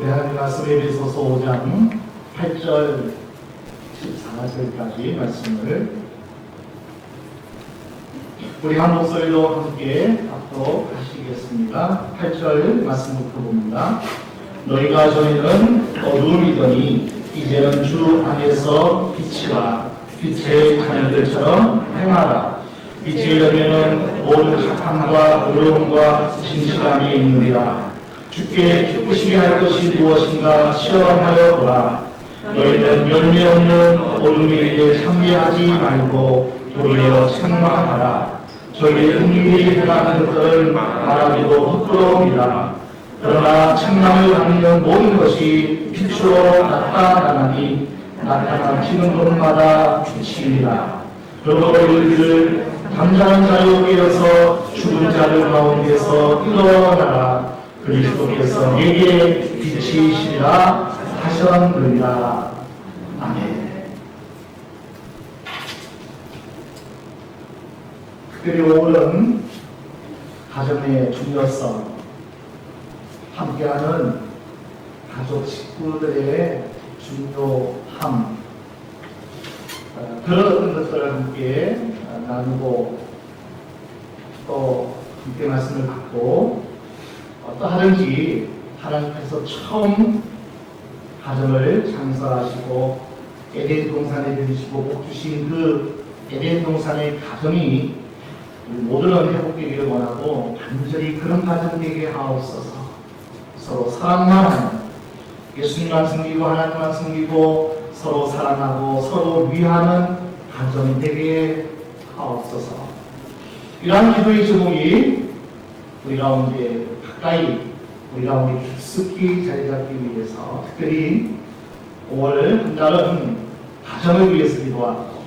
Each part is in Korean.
우리 하나님 말씀 에베소서 5장 8절 14절까지 말씀을 우리 한 목소리로 함께 합독하시겠습니다. 8절 말씀부터 봅니다. 너희가 전에는 어두움이더니 이제는 주 안에서 빛이라 빛의 자녀들처럼 행하라. 빛의 열매는 모든 착함과 의로움과 진실함이 있느니라. 주께 기쁘시게 할 것이 무엇인가 시험하여 보라. 너희는 열매 없는 어둠에게 참여하지 말고 도리어 책망하라. 저희의 은밀히 행하는 것들을 말하기도 부끄러움이라. 그러나 책망을 받는 모든 것이 빛으로 나타나니 나타나시는 곳마다 빛이니라. 그러므로 너희를 잠자는 자로 깨어서 죽은 자들 가운데서 일어나라. 그리스도께서 내게 빛이시라 하셨느니라. 아멘. 특별히 오늘은 가정의 중요성, 함께하는 가족 식구들의 중요함, 그런 것들을 함께 나누고 또 함께 말씀을 받고 어떠하든지 하나님께서 처음 가정을 창설하시고 에덴 동산에 들이시고 복 주신 그 에덴 동산의 가정이 모두는 회복되기를 원하고 간절히 그런 가정 되게 하옵소서. 서로 사랑만 하는, 예수님만 섬기고 하나님만 섬기고 서로 사랑하고 서로 위하는 가정이 되게 하옵소서. 이러한 기도의 제목이 우리 가운데 가까이, 우리 가운데 깊숙이 자리 잡기 위해서 특별히 5월 한 달은 가정을 위해서 기도하고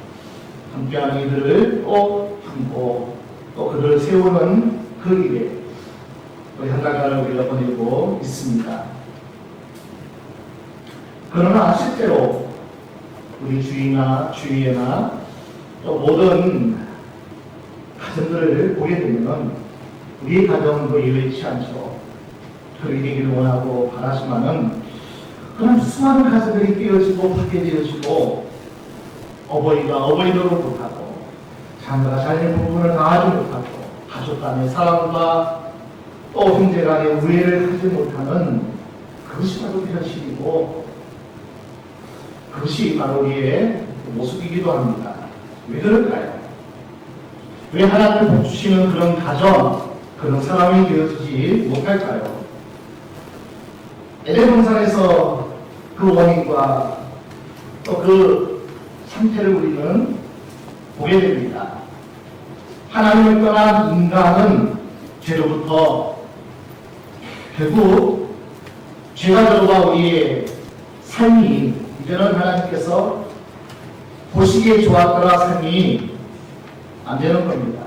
함께하는 이들을 꼭 품고 또 그들을 세우는 그 일에 우리 한 달간을 우리가 보내고 있습니다. 그러나 실제로 우리 주위나 주위에나 또 모든 가정들을 보게 되면 우리의 가정도 예외치 않죠. 그렇게 되기를 원하고 바라지만은 그런 수많은 가정들이 깨어지고 파괴되어지고 어버이가 어버이노릇 못하고 자녀가 자녀의 부분을 다하지 못하고 가족 간의 사랑과 또 형제 간의 우애를 하지 못하는 그것이 바로 현실이고 그것이 바로 우리의 모습이기도 합니다. 왜 그럴까요? 왜 하나님을 복 주시는 그런 가정, 그런 사람이 되어지지 못할까요? 에덴 동산에서 그 원인과 또 그 상태를 우리는 보게 됩니다. 하나님을 떠난 인간은 죄로부터 결국 죄가 들어가 우리의 삶이 이제는 하나님께서 보시기에 좋았더라 삶이 안 되는 겁니다.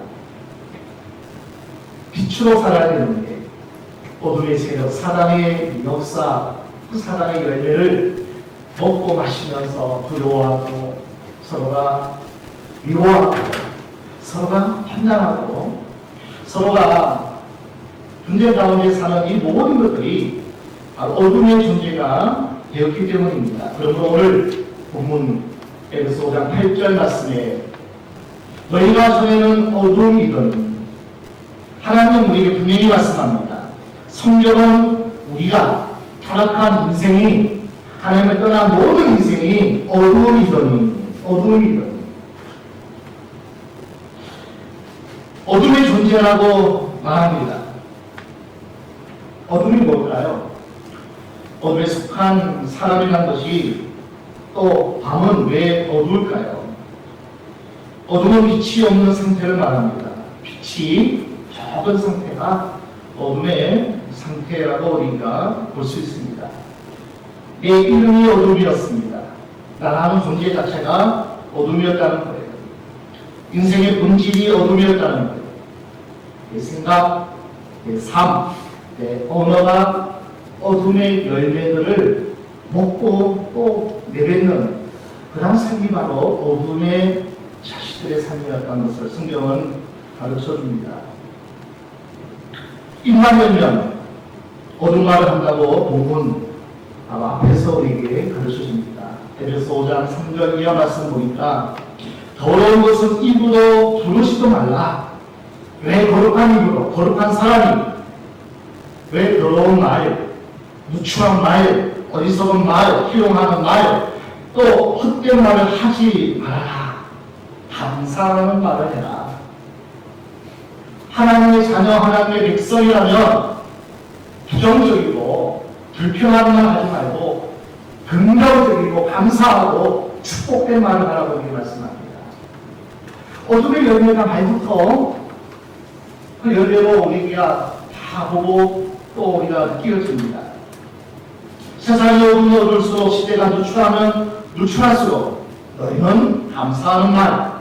빛으로 살아야 되는데 어둠의 세력, 사단의 역사, 그 사단의 열매를 먹고 마시면서 두려워하고 서로가 미워하고 서로가 판단하고 서로가 존재 가운데 사는 이 모든 것들이 바로 어둠의 존재가 되었기 때문입니다. 그러므로 오늘 본문 에베소 5장 8절 말씀에 너희가 전에는 어둠이더니 하나님은 우리에게 분명히 말씀합니다. 성경은 우리가 타락한 인생이 하나님을 떠난 모든 인생이 어둠이더니 어둠의 존재라고 말합니다. 어둠이 뭘까요? 어둠에 속한 사람이라는 것이 또 밤은 왜 어두울까요? 어둠은 빛이 없는 상태를 말합니다. 빛이 적은 상태가 어둠의 상태라고 우리가 볼 수 있습니다. 내 이름이 어둠이었습니다. 나라는 존재 자체가 어둠이었다는 거예요. 인생의 본질이 어둠이었다는 거예요. 내 생각, 내 삶, 내 언어가 어둠의 열매들을 먹고 또 내뱉는 그런 삶이 바로 어둠의 자식들의 삶이었다는 것을 성경은 가르쳐줍니다. 입만 열면 어둠 말을 한다고 본문 앞에서 우리에게 가르쳐줍니다. 에베소 5장 3절 이하 말씀 보니까 더러운 것은 입으로 부르지도 말라. 왜 거룩한 입으로, 거룩한 사람이 왜 더러운 말, 누추한 말, 어리석은 말, 희롱하는 말, 또 헛된 말을 하지 말아라. 감사하는 말을 해라. 하나님의 자녀, 하나님의 백성이라면 부정적이고 불편한 말 하지 말고 긍정적이고 감사하고 축복된 말을 하라고 이렇게 말씀합니다. 어둠의 열매가 말부터 그 열매로 우리가 다 보고 또 우리가 느껴집니다. 세상이 어둠이 어둘수록 시대가 누추하면 누추할수록 너희는 감사하는 말,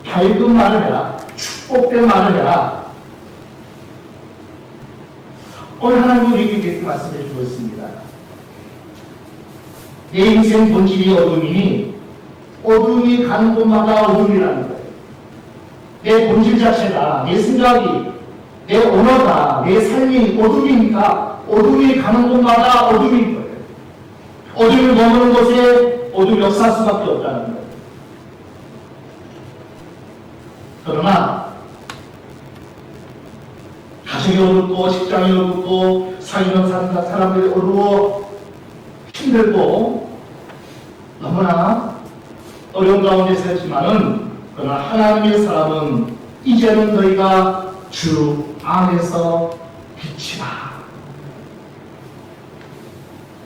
밝은 말을 해라. 축복된 말을 해라. 오늘 하나님 우리에게 이렇게 말씀해 주고 있습니다. 내 인생 본질이 어둠이니 어둠이 가는 곳마다 어둠이라는 거예요. 내 본질 자체가, 내 생각이, 내 언어가, 내 삶이 어둠이니까 어둠이 가는 곳마다 어둠인 거예요. 어둠이 머무는 곳에 어둠이 역사할 수밖에 없다는 거예요. 그러나 가정이 어둡고 직장이 어둡고 사귀는 사람들이 어두워 힘들고 너무나 어려운 가운데 살지만은 그러나 하나님의 사람은 이제는 너희가 주 안에서 빛이라.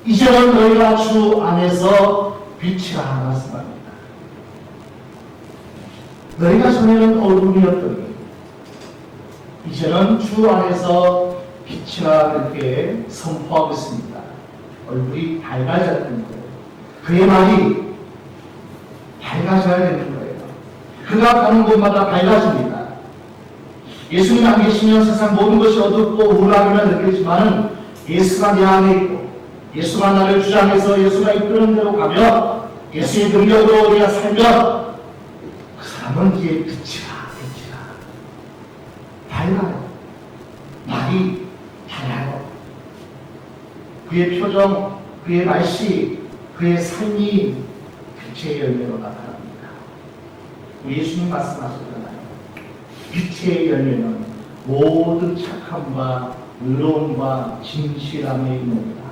이제는 너희가 주 안에서 빛이라 말씀합니다. 너희가 전에는 어둠이었더니 이제는 주 안에서 빛이라 그렇게 선포하고 있습니다. 얼굴이 밝아졌던 거예요. 그의 말이 밝아져야 되는 거예요. 그가 가는 곳마다 밝아집니다. 예수님 안 계시면 세상 모든 것이 어둡고 우울하기만 느끼지만 예수가 내 안에 있고 예수가 나를 주장해서 예수가 이끄는 대로 가며 예수의 능력으로 우리가 살면 그 사람은 이제 빛이라. 밝아요. 말이 달라요. 그의 표정, 그의 말씨, 그의 삶이 빛의 열매로 나타납니다. 예수님 말씀하셨잖아요. 빛의 열매는 모든 착함과 의로움과 진실함에 있습니다.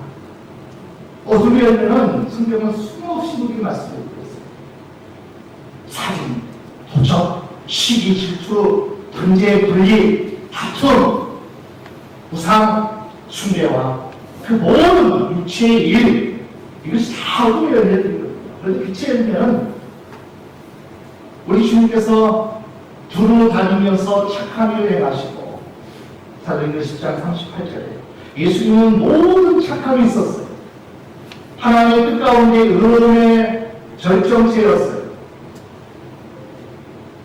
어둠의 열매는 성경은 수없이 우리에게 말씀해주고 있어요. 살인, 도적, 시기, 질투, 분재, 분리, 다툼, 우상, 숭배와 그 모든 육체의 일, 이것이 다 어둠의 열매들이거든요. 그런데 빛의 열매는 우리 주님께서 두루 다니면서 착한 일을 행하시고 사도행전 10장 38절에 예수님은 모든 착함이 있었어요. 하나님의 뜻 가운데 의로움의 절정체였어요.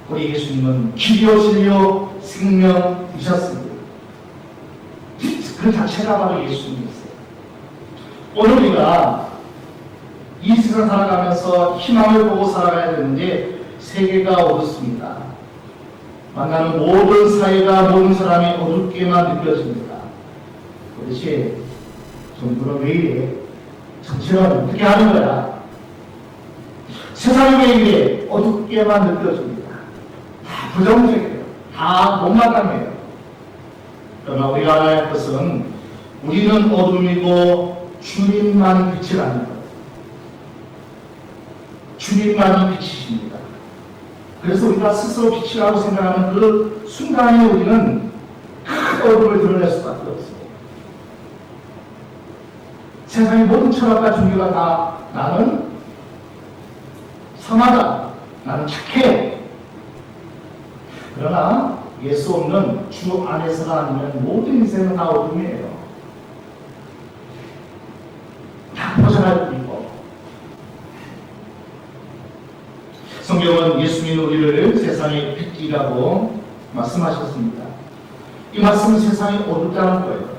우리 예수님은 길이요 진리요 생명이셨습니다. 그 자체가 바로 예수님이었어요. 오늘 우리가 이 세상 살아가면서 희망을 보고 살아가야 되는데 세계가 어둡습니다. 만나는 모든 사회가 모든 사람이 어둡게만 느껴집니다. 도대체 정부는 왜 이래? 정치는 어떻게 하는 거야? 세상이 왜 이래? 어둡게만 느껴집니다. 다 부정적이에요. 다 못마땅해요. 그러나 우리가 알아야 할 것은 우리는 어둠이고 주님만 빛이라는 것. 주님만이 빛이십니다. 그래서 우리가 스스로 빛이라고 생각하는 그 순간에 우리는 큰 어둠을 드러낼 수밖에 없습니다. 세상의 모든 철학과 종교가 다 나는 선하다, 나는 착해. 그러나 예수 없는 주 안에서가 아니면 모든 인생은 다 어둠이에요. 다 벗어날 뿐이고. 성경은 예수님 우리를 세상의 빛이라고 말씀하셨습니다. 이 말씀은 세상이 어둡다는 거예요.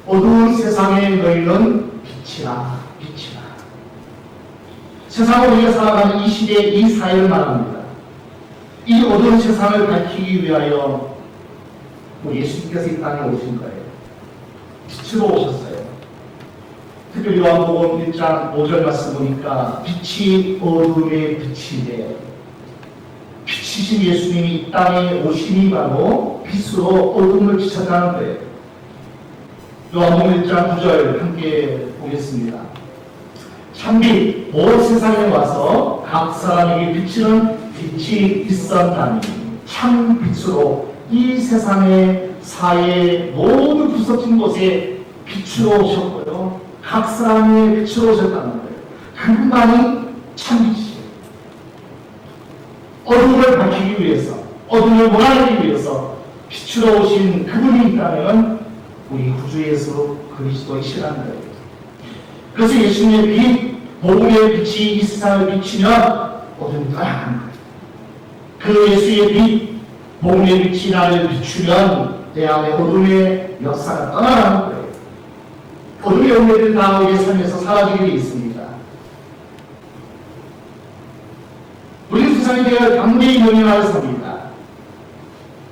어두운 세상에 너희는 빛이라. 세상을 우리가 살아가는 이 시대, 이 사회를 말합니다. 이 어두운 세상을 밝히기 위하여 우리 예수님께서 이 땅에 오신 거예요. 빛으로 오셨어요. 특별히 요한복음 1장 5절 말씀 보니까 빛이 어둠에 비치되 빛이신 예수님이 이 땅에 오심이 바로 빛으로 어둠을 비쳤다는 거예요. 요한복음 1장 9절 함께 보겠습니다. 참빛 온 세상에 와서 각 사람에게 비치는 빛이 있었다니 참 빛으로 이 세상의 사이의 모든 구석진 곳에 빛으로 오셨고요. 각 사람의 빛으로 오셨다는 거예요. 그분만이 참빛이에요. 어둠을 밝히기 위해서, 어둠을 몰아내기 위해서 빛으로 오신 그분이 있다면 우리 구주 예수 그리스도이시라는 거예요. 그래서 예수님의 빛, 복음의 빛이 이 세상을 비치면 어둠이 떠나가는 거예요. 그 예수의 빛, 복음의 빛이 나를 비추면 내 안에 어둠의 역사가 떠나가는 거예요. 어둠의 열매를 다 우리의 삶에서 사라지게 되어 있습니다. 우리 세상에 대해 강대히 명령하여 삽니다.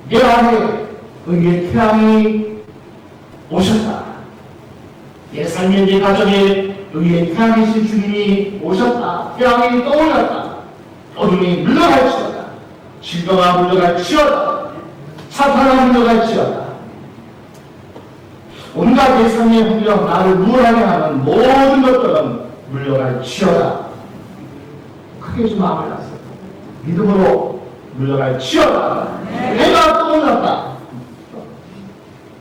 내 안에 의의 태양이 오셨다. 내 삶의 내 가정에 의의 태양이신 주님이 오셨다. 태양이 떠올랐다. 어둠이 물러갈지어다. 질병아 물러갈지어다. 사탄아 물러갈지어다. 온갖 내 삶의 환경, 나를 우월하게 하는 모든 것들은 물러갈지어다. 크게 좀 마음을 놨어요. 믿음으로 물러갈지어다. 내가 떠올랐다.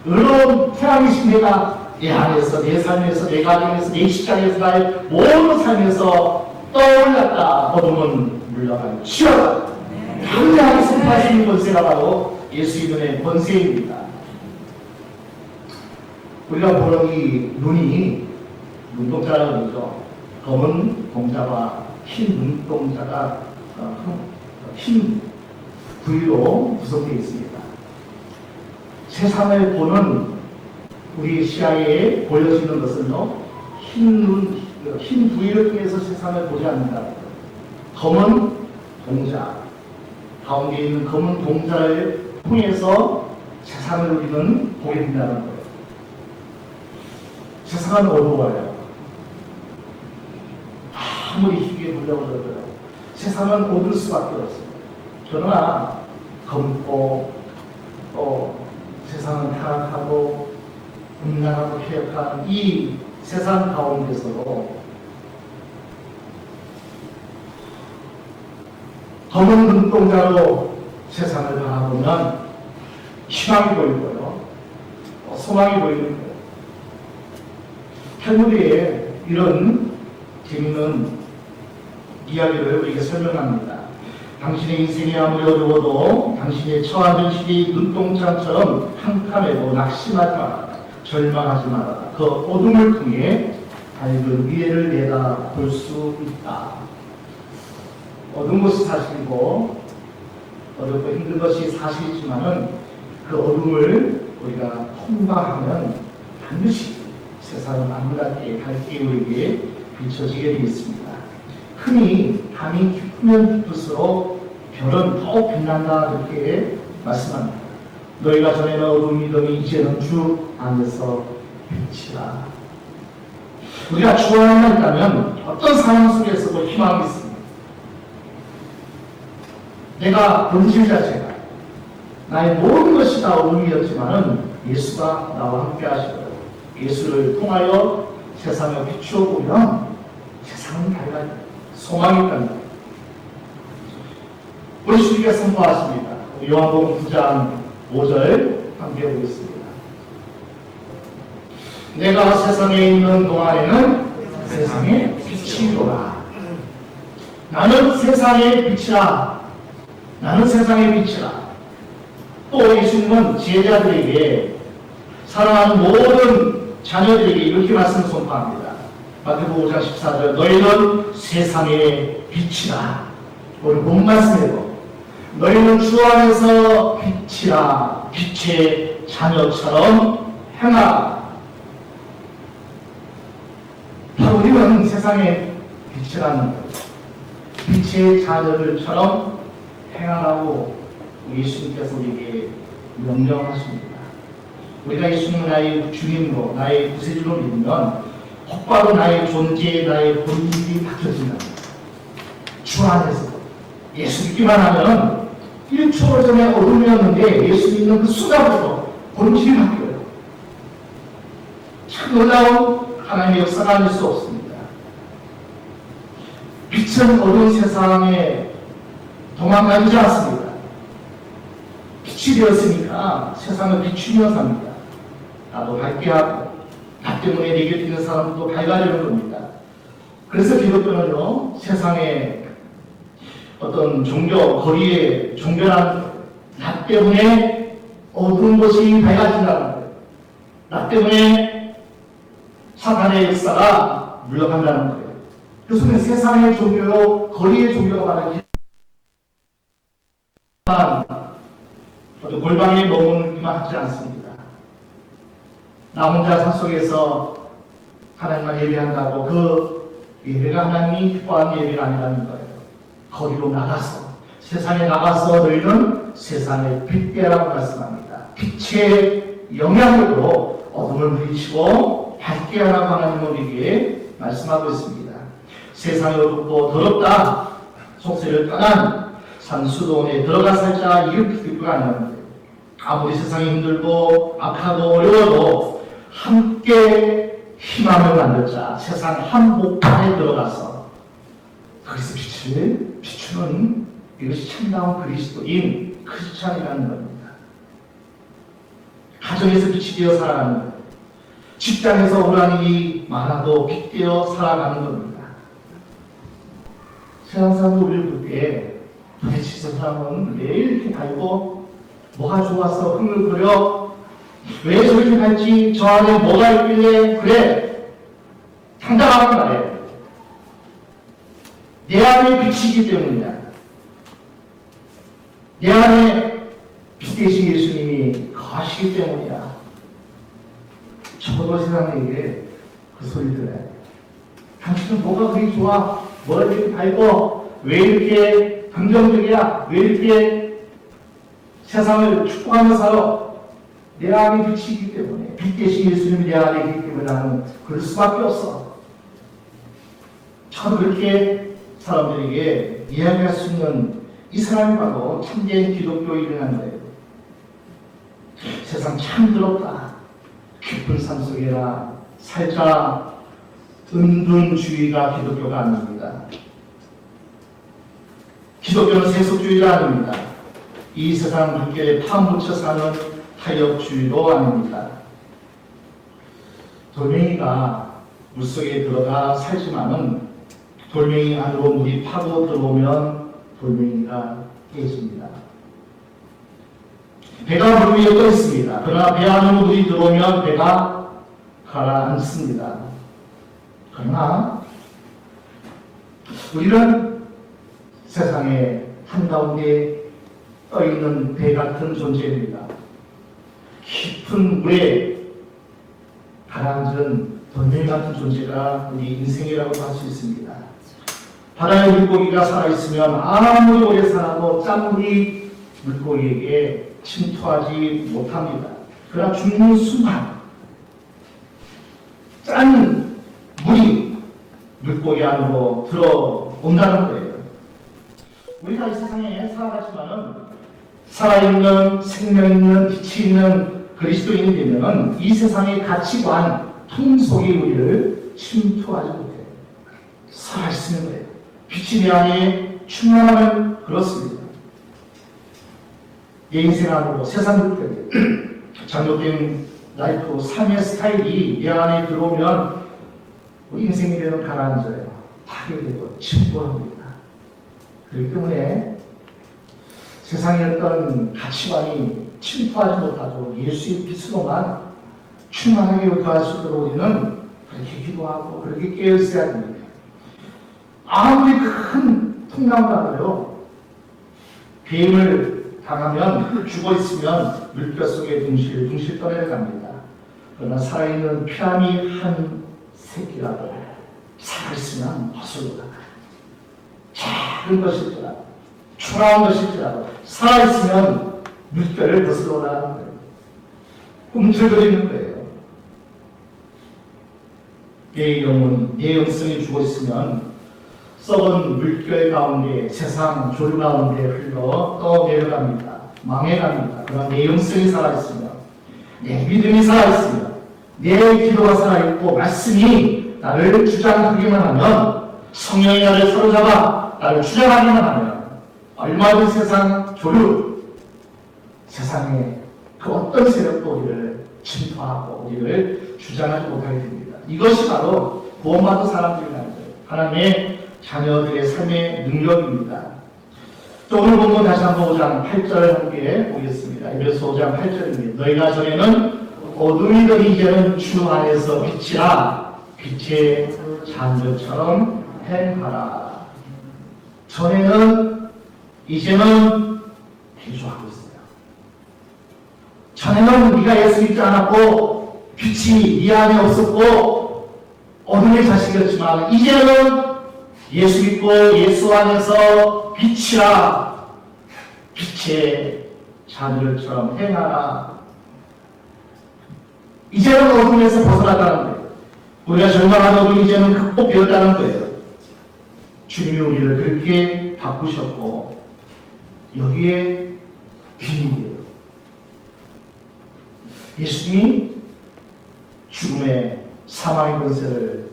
의로운 태양이신 내가 내 안에서, 내 삶에서, 내 가정에서, 내 직장에서, 나의 모든 삶에서 떠올랐다. 어둠은 물러갈지어다. 강력하게 선포할 수 있는 권세가 바로 예수 이름의 권세입니다. 우리가 보는 이 눈이 눈동자라고 그러죠. 검은 동자와 흰 눈동자가 흰 부위로 구성되어 있습니다. 세상을 보는 우리 시야에 보여지는 것은요, 흰 부위를 통해서 세상을 보지 않는다. 검은 동자, 가운데 있는 검은 동자를 통해서 세상을 우리는 보게 된다는 거예요. 세상은 어두워요. 아무리 희게 물려오더라도 세상은 어두울 수밖에 없어요. 그러나 검고 세상은 타락하고 음란하고 폐역한 이 세상 가운데서도 검은 눈동자로 세상을 바라보면 희망이 보이고요, 소망이 보이는 거예요. 탈무드에 이런 재미있는 이야기를 우리에게 설명합니다. 당신의 인생이 아무리 어려워도 당신의 처한 현실이 눈동자처럼 캄캄해도 낙심하지 말아라. 절망하지 말아라. 그 어둠을 통해 밝은 미래를 내다볼 수 있다. 어두운 것이 사실이고 어렵고 힘든 것이 사실이지만은 그 어둠을 우리가 통과하면 반드시 세상은 아무렇게 밝게 우리에게 비춰지게 되겠습니다. 흔히 밤이 깊으면 깊을수록 별은 더욱 빛난다 이렇게 말씀합니다. 너희가 전에는 어둠이더니 이제는 주 안에서 빛이라. 우리가 주 안에 있다면 어떤 상황 속에서도 희망이 있습니다. 내가 본질 자체가 나의 모든 것이 다 어둠이었지만은 예수가 나와 함께 하시고 예수를 통하여 세상을 비추어 보면 세상은 밝아요. 소망이 있다는 거예요. 우리 주님께 선포하십니다. 요한복음 9장 5절 함께 보겠습니다. 내가 세상에 있는 동안에는 세상의 빛이로라. 나는 세상의 빛이라. 나는 세상의 빛이라. 또 예수님은 제자들에게 사랑하는 모든 자녀들에게 이렇게 말씀을 선포합니다. 마태복음 5장 14절 너희는 세상의 빛이라. 오늘 본 말씀에도 너희는 주 안에서 빛이라. 빛의 자녀처럼 행하라. 바로 우리는 세상의 빛이라는 거예요. 빛의 자녀들처럼 행하라고 예수님께서 우리에게 명령하십니다. 우리가 예수님을 나의 주님으로, 나의 구세주로 믿으면 곧바로 나의 존재, 나의 본질이 바뀌어진다. 주 안에서 예수 믿기만 하면 1초 전에 어둠이었는데 예수 믿는 그 순간부터 본질이 바뀌어요. 참 놀라운 하나님의 역사가 아닐 수 없습니다. 빛은 어두운 세상에 도망가지 않습니다. 빛이 되었으니까 세상을 비추며 삽니다. 나도 밝게 하고 나 때문에 내 곁에 있는 사람도 밝아지는 겁니다. 그래서 기독교는요, 세상에 어떤 종교, 거리에 종교라는 나 때문에 어두운 것이 밝아진다는 거예요. 나 때문에 사탄의 역사가 물러간다는 거예요. 그래서 세상의 종교, 거리의 종교가 말하기 어떤 골방에 머무르기만 하지 않습니다. 나 혼자 산속에서 하나님만 예배한다고 그 예배가 하나님이 기뻐하는 예배가 아니라는 거예요. 거리로 나가서, 세상에 나가서 너희는 세상의 빛되라고 말씀합니다. 빛의 영향으로 어둠을 물리치고 밝게 하라고 하나님 우리에게 말씀하고 있습니다. 세상이 어둡고 더럽다, 속세를 떠난 산수도원에 들어가 살자, 이렇게 기도가 아니라는 거예요. 아무리 세상이 힘들고 악하고 어려워도 함께 희망을 만들자. 세상 한복판에 들어가서 그리스도 빛을 비추는 이것이 참다운 그리스도인 크리스찬이라는 겁니다. 가정에서 빛이 되어 살아가는 거예요. 직장에서 억울한 일이 많아도 빛되어 살아가는 겁니다. 세상 사람들 우리를 볼 때 도대체 저 사람은 왜 이렇게 밝고 뭐가 좋아서 흥얼거려? 왜 저렇게 밝지? 저 안에 뭐가 있길래 그래? 당당하게 말해. 내 안에 빛이기 때문이야. 내 안에 빛 대신 예수님이 거하시기 때문이야. 저도 세상에게 그 소리 들어요. 당신은 뭐가 그리 좋아? 뭐가 이렇게 밝고? 왜 이렇게 긍정적이야? 왜 이렇게 세상을 축복하며 살아? 내 안에 빛이기 때문에, 빛 대신 예수님이 내 안에 있기 때문에 나는 그럴 수밖에 없어. 저도 그렇게 사람들에게 이야기할 수 있는 이 사람이 바로 참된 기독교인이라는 거예요. 세상 참 더럽다. 깊은 산 속에나 살짝 은둔주의가 기독교가 아닙니다. 기독교는 세속주의가 아닙니다. 이 세상 물결에 파묻혀 사는 타협주의도 아닙니다. 돌멩이가 물속에 들어가 살지만은 돌멩이 안으로 물이 파고 들어오면 돌멩이가 깨집니다. 배가 물 위에 떠 있습니다. 그러나 배 안으로 물이 들어오면 배가 가라앉습니다. 그러나 우리는 세상의 한가운데 떠있는 배 같은 존재입니다. 깊은 물에 가라앉은 돌멩이 같은 존재가 우리 인생이라고 할 수 있습니다. 바다의 물고기가 살아있으면 아무리 오래 살아도 짠물이 물고기에게 침투하지 못합니다. 그러나 죽는 순간 짠 물이 물고기 안으로 들어온다는 거예요. 우리가 이 세상에 살아가지만은 살아있는 생명 있는 빛이 있는 그리스도인이 되면은 이 세상의 가치관, 통속이 우리를 침투하지 못해요. 살아있는 거예요. 빛이 내 안에 충만하면 그렇습니다. 내 인생 안으로 세상 끝에 잘못된 라이프, 삶의 스타일이 내 안에 들어오면 우리 인생이 되는 가라앉아요. 파괴되고 침투합니다. 그렇기 때문에 세상의 어떤 가치관이 침투하지 못하고 예수의 빛으로만 충만하게 거할 수 있도록 우리는 그렇게 기도하고 그렇게 깨어있어야 됩니다. 아무리 큰 풍랑가도요, 뱀을 당하면 죽어있으면 물결 속에 둥실 떠내려갑니다. 그러나 살아있는 피라미 한 새끼라도 살아있으면 거슬러 나가요. 작은 것일지라도 초라한 것일지라도 살아있으면 물결을 거슬러 나가는 거예요. 꿈틀거리는 거예요. 내 영혼, 내 영성이 죽어 있으면 썩은 물결 가운데 세상 조류 가운데 흘러 떠내려갑니다. 망해갑니다. 그러나 내 영성이 살아있으며 내 믿음이 살아있으며 내 기도가 살아있고 말씀이 나를 주장하기만 하면 성령이 나를 사로잡아 나를 주장하기만 하면 얼마든 세상 조류 세상에 그 어떤 세력도 우리를 침투하고 우리를 주장하지 못하게 됩니다. 이것이 바로 구원받은 사람들이라는 거예요. 하나님의 자녀들의 삶의 능력입니다. 또 오늘 본문 다시 한번 5장 8절 함께 보겠습니다. 에베소 5장 8절입니다. 너희가 전에는 어둠이더니 이제는 주 안에서 빛이라 빛의 자녀처럼 행하라. 전에는 이제는 비교하고 있어요. 전에는 네가 예수 믿지 않았고 빛이 네 안에 없었고 어둠의 자식이었지만 이제는 예수 믿고 예수 안에서 빛이라 빛의 자녀들처럼 행하라. 이제는 어둠에서 벗어나다는 거예요. 우리가 절망한 어둠 이제는 극복되었다는 거예요. 주님이 우리를 그렇게 바꾸셨고 여기에 비밀이에요. 예수님이 죽음의 사망의 권세를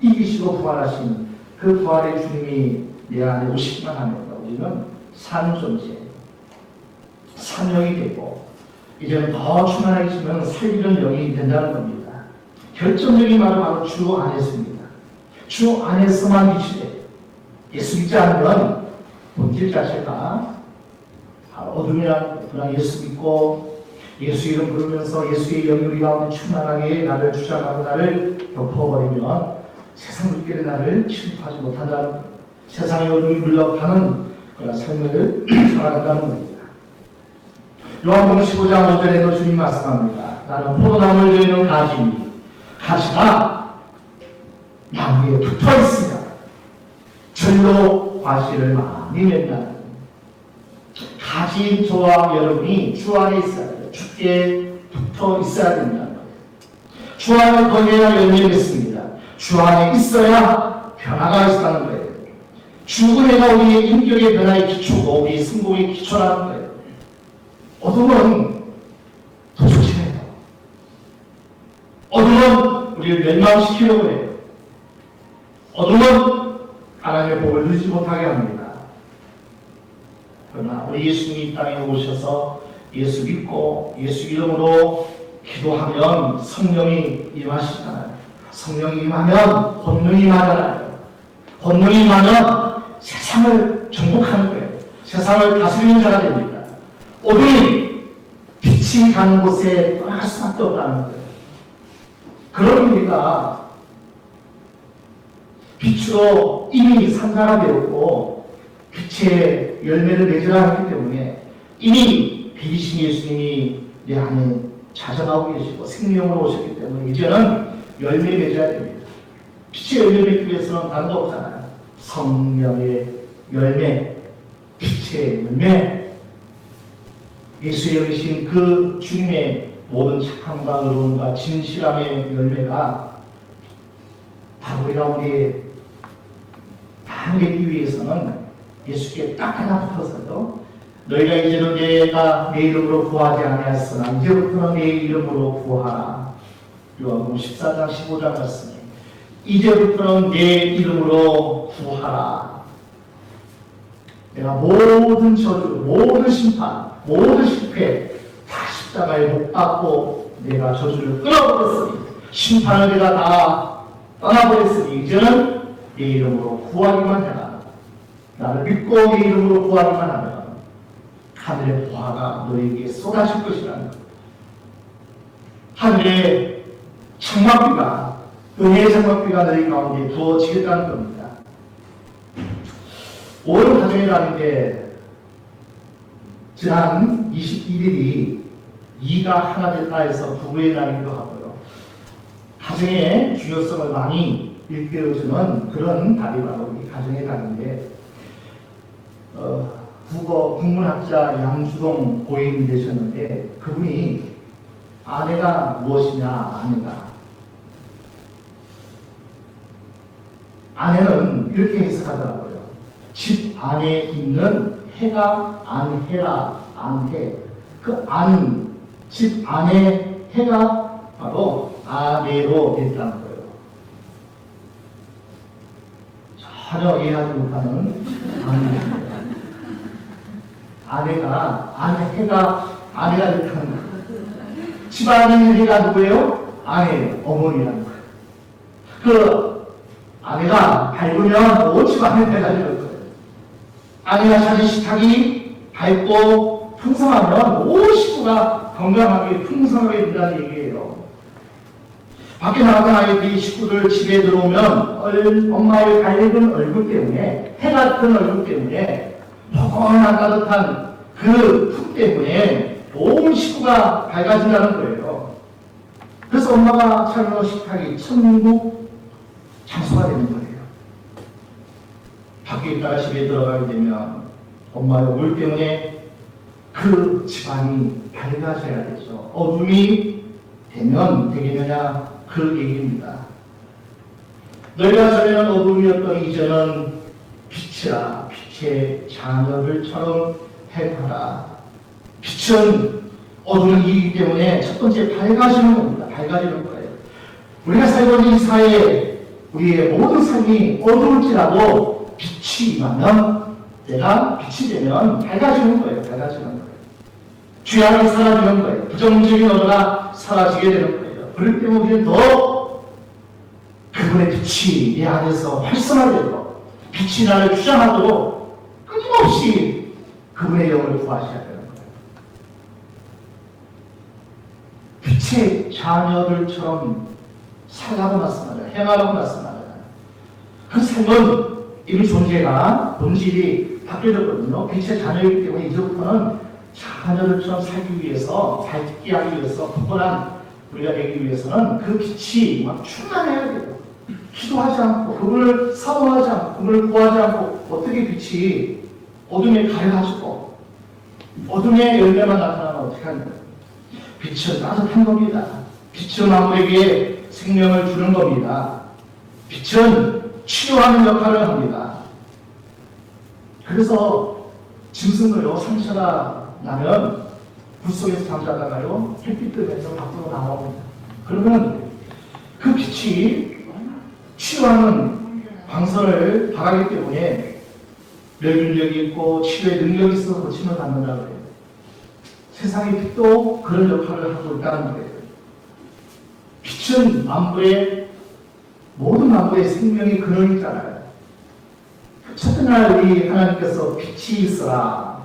이기시고 부활하신 그 부활의 주님이 내 안에 오시기만 하면 우리는 사는 존재, 사명이 되고 이제는 더 충만해지면 살리는 영이 된다는 겁니다. 결정적인 말은 바로 주 안에서입니다. 주 안에서만 빛이 돼요. 예수 믿지 않으면 본질 자체가 바로 어둠이라는 그러나 예수 믿고 예수 이름 부르면서 예수의 영이 우리 가운데 충만하게 나를 주장하고 나를 덮어버리면 세상 물결에 나를 침입하지 못한다는 거예요. 세상의 어둠이 물러가는 그런 삶을 살아간다는 겁니다. 요한복음 15장 5절에도 주님 말씀합니다. 나는 포도나무를 되는 가지니 가지가 나무에 붙어 있으며 절로 과실을 많이 맺는다. 가지인 저와 여러분이 주 안에 있어야 돼요. 주께 붙어 있어야 된다는 거예요. 주 안에 거해야 열매를 맺습니다. 주 안에 있어야 변화가 있다는 거예요. 주은혜가 우리의 인격의 변화의 기초고 우리의 승복의 기초라는 거예요. 어둠은 더 조심해요. 어둠은 우리를 멸망시키려고 해요. 어둠은 하나님의 복을 누리지 못하게 합니다. 그러나 우리 예수님이 이 땅에 오셔서 예수 믿고 예수 이름으로 기도하면 성령이 임하시잖아요. 성령이 임하면 본능이 임하잖아요. 본능이 임하면 세상을 정복하는 거예요. 세상을 다스리는 자가 됩니다. 어둠이 빛이 가는 곳에 떠날 수밖에 없다는 거예요. 그런 우리가 빛으로 이미 산자가 되었고 빛의 열매를 맺으라 하기 때문에 이미 빛이신 예수님이 내 안에 찾아나오고 계시고 생명으로 오셨기 때문에 이제는 열매 맺어야 됩니다. 빛의 열매 맺기 위해서는 다른 거 없잖아요. 성령의 열매, 빛의 열매, 예수의 영이신 그 주님의 모든 착함과 의로움과 진실함의 열매가 바로 우리 가운데 담기 위해서는 예수께 딱 하나 붙어서요. 너희가 이제는 내가 내 이름으로 구하지 아니하였으나 이제부터는 내 이름으로 구하라. 요한복음 14장 15장 말씀에 이제부터는 내 이름으로 구하라. 내가 모든 저주, 모든 심판, 모든 실패 다 십자가에 못 박고 내가 저주를 끊어버렸으니 심판을 내가 다 떠나버렸으니 이제는 내 이름으로 구하기만 해라. 나를 믿고 내 이름으로 구하기만 하면 하늘의 보화가 너에게 쏟아질 것이라는 것. 하늘의 장막비가 은혜의 장막비가 너희 가운데 부어지겠다는 겁니다. 5월 가정의 날인데 지난 21일이 이가 하나 됐다 해서 부부의 날이기도 하고요. 가정의 중요성을 많이 일깨워주는 그런 달이 바로 우리 가정의 달인데 국어 국문학자 양주동 고인이 되셨는데 그분이 아내가 무엇이냐 아내가 아내는 이렇게 해석하더라고요. 집 안에 있는 해가 안해라, 안해. 그 안, 집 안에 해가 바로 아내로 됐다는 거예요. 전혀 이해하지 못하는 아내가, 아내가 됐다는 거예요. 집 안에 있는 해가 누구예요? 아내예요. 어머니라는 거예요. 그 아내가 밝으면 온 집안에 해가 되는 거예요. 아내가 차린 식탁이 밝고 풍성하면 온 식구가 건강하게 풍성하게 된다는 얘기예요. 밖에 나가던 아이들이 식구들 집에 들어오면 엄마의 밝은 얼굴 때문에, 해 같은 얼굴 때문에, 포근한 따뜻한 그 품 때문에 온 식구가 밝아진다는 거예요. 그래서 엄마가 차려놓은 식탁이 천국 장소가 되는 거예요. 밖에 있다가 집에 들어가게 되면 엄마의 얼굴 때문에 그 집안이 밝아져야 되죠. 어둠이 되면 되겠느냐, 그 얘기입니다. 너희가 전에는 어둠이었던 이제는 빛이라, 빛의 자녀들처럼 행하라. 빛은 어둠을 이기기 때문에 첫 번째 밝아지는 겁니다. 밝아지는 거예요. 우리가 살고 있는 이 사회에 우리의 모든 삶이 어두울지라도 빛이 임하면, 내가 빛이 되면 밝아지는 거예요. 밝아지는 거예요. 죄악이 사라지는 거예요. 부정적인 언어가 사라지게 되는 거예요. 그렇기 때문에 우리는 더 그분의 빛이 내 안에서 활성화되고 빛이 나를 주장하도록 끊임없이 그분의 영을 구하셔야 되는 거예요. 빛의 자녀들처럼 살라고 말씀하잖아요. 행하라고 말씀하잖아요. 그 삶은 이미 존재가, 본질이 바뀌어졌거든요. 빛의 자녀이기 때문에 이제부터는 자녀들처럼 살기 위해서, 밝게 하기 위해서, 포근한 우리가 되기 위해서는 그 빛이 막 충만해야 돼요. 기도하지 않고, 그분을 사모하지 않고, 그분을 구하지 않고, 어떻게 빛이 어둠에 가려가지고, 어둠의 열매만 나타나면 어떻게 하는 거예요? 빛은 따뜻한 겁니다. 빛은 아무에게 생명을 주는 겁니다. 빛은 치료하는 역할을 합니다. 그래서 짐승을요, 상처가 나면 불 속에서 잠자다가요, 햇빛 뜨면서 밖으로 나옵니다. 그러면 그 빛이 치료하는 방선을 바라기 때문에 멸균력이 있고 치료의 능력이 있어서 고침을 받는다고 해요. 세상의 빛도 그런 역할을 하고 있다는 거예요. 빛은 만물의, 모든 만물의 생명의 근원이잖아요. 첫째 날 우리 하나님께서 빛이 있어라,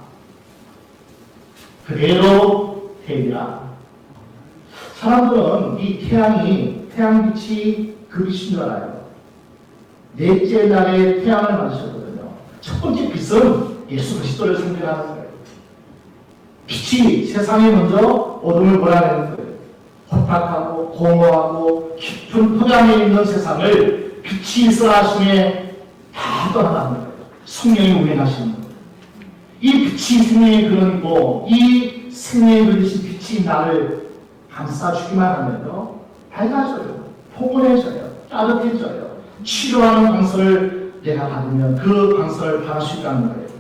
그대로 되리라. 사람들은 이 태양빛이 그 빛인 줄 알아요. 넷째 날에 태양을 만드셨거든요. 첫 번째 빛은 예수 그리스도를 상징하는 거예요. 빛이 세상에 먼저 어둠을 몰아내는 거예요. 혼탁하고 공허하고 깊은 흑암에 있는 세상을 빛이 있어 하심에 다 떠나가는 거예요. 성령이 운행하시는 거예요. 이 빛이 생명의 근원이고, 이 생명의 근원이신 빛이 나를 감싸주기만 하면요, 밝아져요, 포근해져요, 따뜻해져요. 치료하는 방선을 내가 받으면 그 방선을 받을 수 있다는 거예요.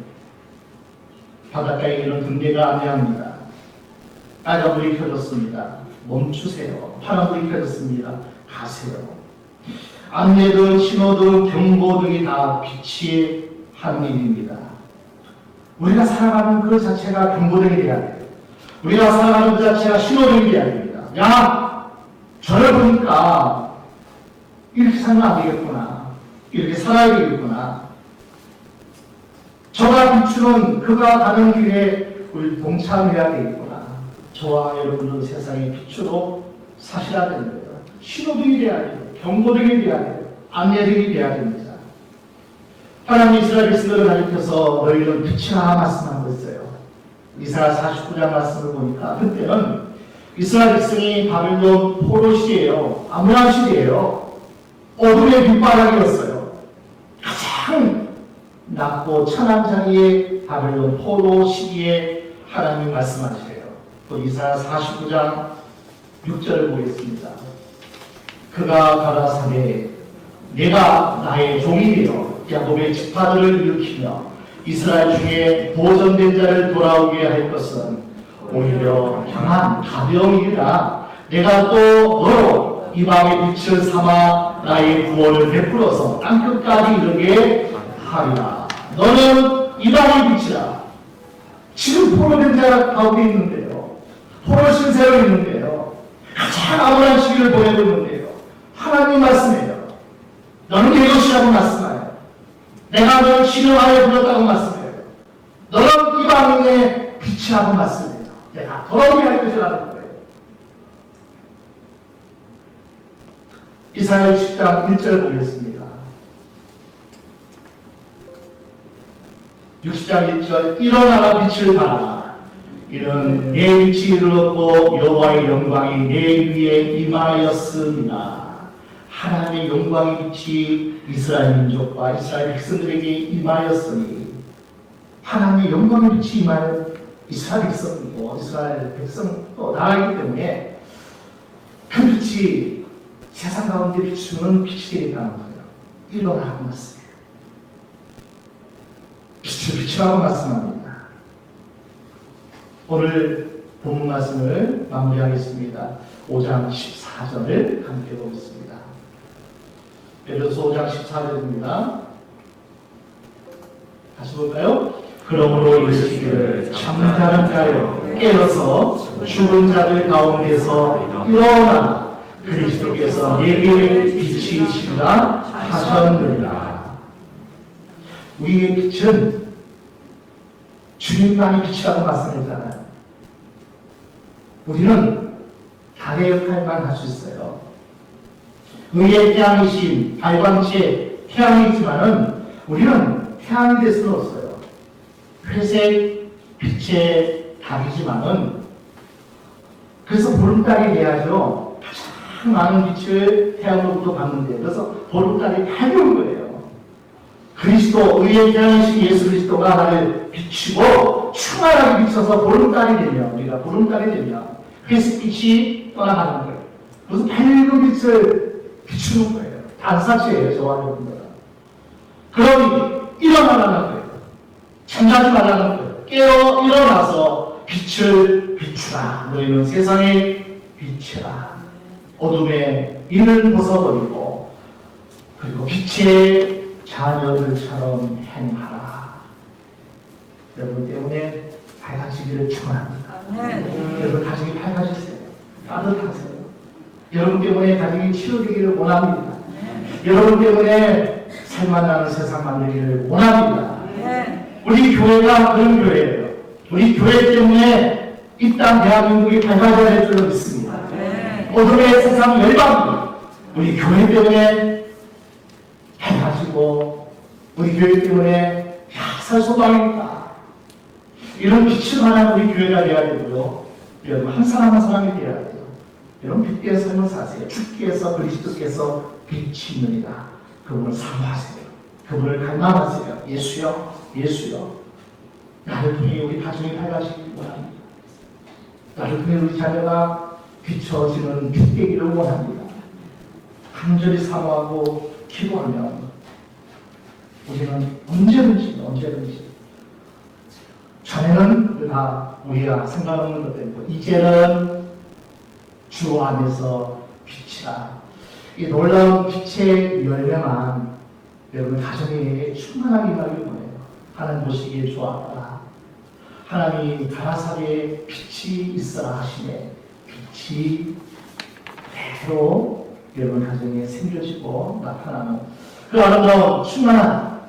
바닷가에 이런 등대가 안내합니다. 빨간불이 켜졌습니다. 멈추세요. 파란불이 켜졌습니다. 가세요. 안내등, 신호등, 경고등이 다 빛이 하는 일입니다. 우리가 살아가는 그 자체가 경고등이 되어야 돼요. 우리가 살아가는 그 자체가 신호등이 되어야 됩니다. 야, 저를 보니까 이렇게 살면 안 되겠구나. 이렇게 살아야 되겠구나. 저가 비추는 그가 가는 길에 우리 동참해야 되겠구나. 저와 여러분은 세상의 빛으로 사셔야 되는 거예요. 신호등이 되어야 돼요. 경고등이 되어야 돼요. 안내등이 되어야 됩니다. 하나님 이스라엘 백성들을 가리켜서 너희는 빛이라 말씀하고 있어요. 이사야 49장 말씀을 보니까 그때는 이스라엘 백성이 바벨론 포로 시대예요. 암울한 시대예요. 어둠의 빛바람이었어요. 가장 낮고 천한 자리에 바벨론 포로 시기에 하나님이 말씀하시래요. 또 이사야 49장 6절을 보겠습니다. 그가 가라사대 내가 나의 종이 되어 야곱의 지파들을 일으키며 이스라엘 중에 보존된 자를 돌아오게 할 것은 오히려 평안 가벼운 일이라. 내가 또 너로 이 밤의 빛을 삼아 나의 구원을 베풀어서 땅끝까지 이르게 하리라. 너는 이 밤의 빛이라. 지금 포로된 자 가운데 있는데요, 포로 신세로 있는데요, 가장 암울한 시기를 보내고 있는데요, 하나님 말씀해요. 너는 내 것이라고 말씀하여 내가 너를 신령하여 불렀다고 말씀해요. 너는 이 밤의 빛이라고 말씀해요. 내가 돌아오게 할 것이라는 거예요. 이사야 10장 1절 보겠습니다. 60장 1절 일어나라 빛을 발하라. 이는 내 빛이 이르렀고 여호와의 영광이 내 위에 임하였습니다. 하나님의 영광의 빛이 이스라엘 민족과 이스라엘 백성들에게 임하였으니, 하나님의 영광의 빛이 임하여 이스라엘 백성이고 이스라엘 백성도 나라이기 때문에 그 빛이 세상 가운데 비추는 빛이 되겠다는 거예요. 일어나라고 말씀해요. 빛을 비추라고 말씀합니다. 오늘 본문 말씀을 마무리하겠습니다. 5장 14절을 함께 보겠습니다. 베드로서 5장 14절입니다. 다시 볼까요? 그러므로 이르시기를 잠자는 자여 깨어서 죽은 자들 가운데서 일어나 그리스도께서 내게 빛이시라 하셨느니라. 우리의 빛은 주님만이 빛이라고 말씀했잖아요. 우리는 달의 역할만 할 수 있어요. 의의 태양이신 발광체의 태양이지만은 우리는 태양이 될 수는 없어요. 회색 빛의 달이지만은, 그래서 보름달이 돼야죠. 가장 많은 빛을 태양으로부터 받는데, 그래서 보름달이 밝은 거예요. 그리스도, 의의 태양이신 예수 그리스도가 나를 비추고 충만하게 비춰서 보름달이 되면, 우리가 보름달이 되면 회색빛이 떠나가는 거예요. 그래서 밝은 빛을 비추는 거예요. 단사체예요, 저와 여러분들은. 그러니 일어나라는 거예요. 잠자지 말라는 거예요. 깨어 일어나서 빛을 비추라. 너희는 세상의 빛이라. 어둠의 일을 벗어버리고 그리고 빛의 자녀들처럼 행하라. 여러분 때문에 밝아지기를 축원합니다. 여러분 가정이 밝아지세요. 따뜻하세요. 여러분 때문에 가정이 치유되기를 원합니다. 여러분 때문에 살만나는 세상 만들기를 원합니다. 우리 교회가 그런 교회예요. 우리 교회 때문에 이 땅 대한민국이 밝아져야 될 줄로 믿습니다. 어둠의 세상 열방이 우리 교회 때문에 밝아지고, 우리 교회 때문에 살 소망입니다. 이런 빛을 하나 우리 교회가 되어야 되고요. 여러분 한 사람 한 사람이 되어야 돼요. 여러분 빛의 삶을 사세요. 주께서 그리스도께서 빛이니라. 그분을 사모하세요. 그분을 갈망하세요. 예수여, 예수여. 나를 통해 우리 가정이 밝아지기를 원합니다. 나를 통해 우리 자녀가 비춰지는 빛 되기를 원합니다. 간절히 사모하고 기도하면 우리는 언제든지 전에는 다 우리가 상관없는 것 때문에 이제는 주 안에서 빛이라. 이 놀라운 빛의 열매만 여러분 가정에 충만하게 임하기를 원해요. 하나님 보시기에 좋아하라. 하나님이 가라사리에 빛이 있어라 하시네. 빛이 그대로 여러분 가정에 생겨지고 나타나는 그 아름다운 충만한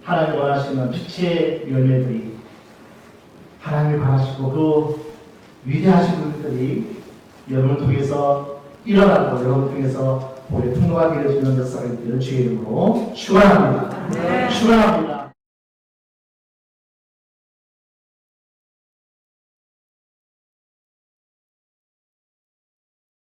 하나님 원하시는 빛의 열매들이, 하나님을 바라시고 그 위대하신 분들이 여러분을 통해서 일어나고 여러분을 통해서 우리 통로가 되어지는 역사를 주의 이름으로 축원합니다. 축원합니다.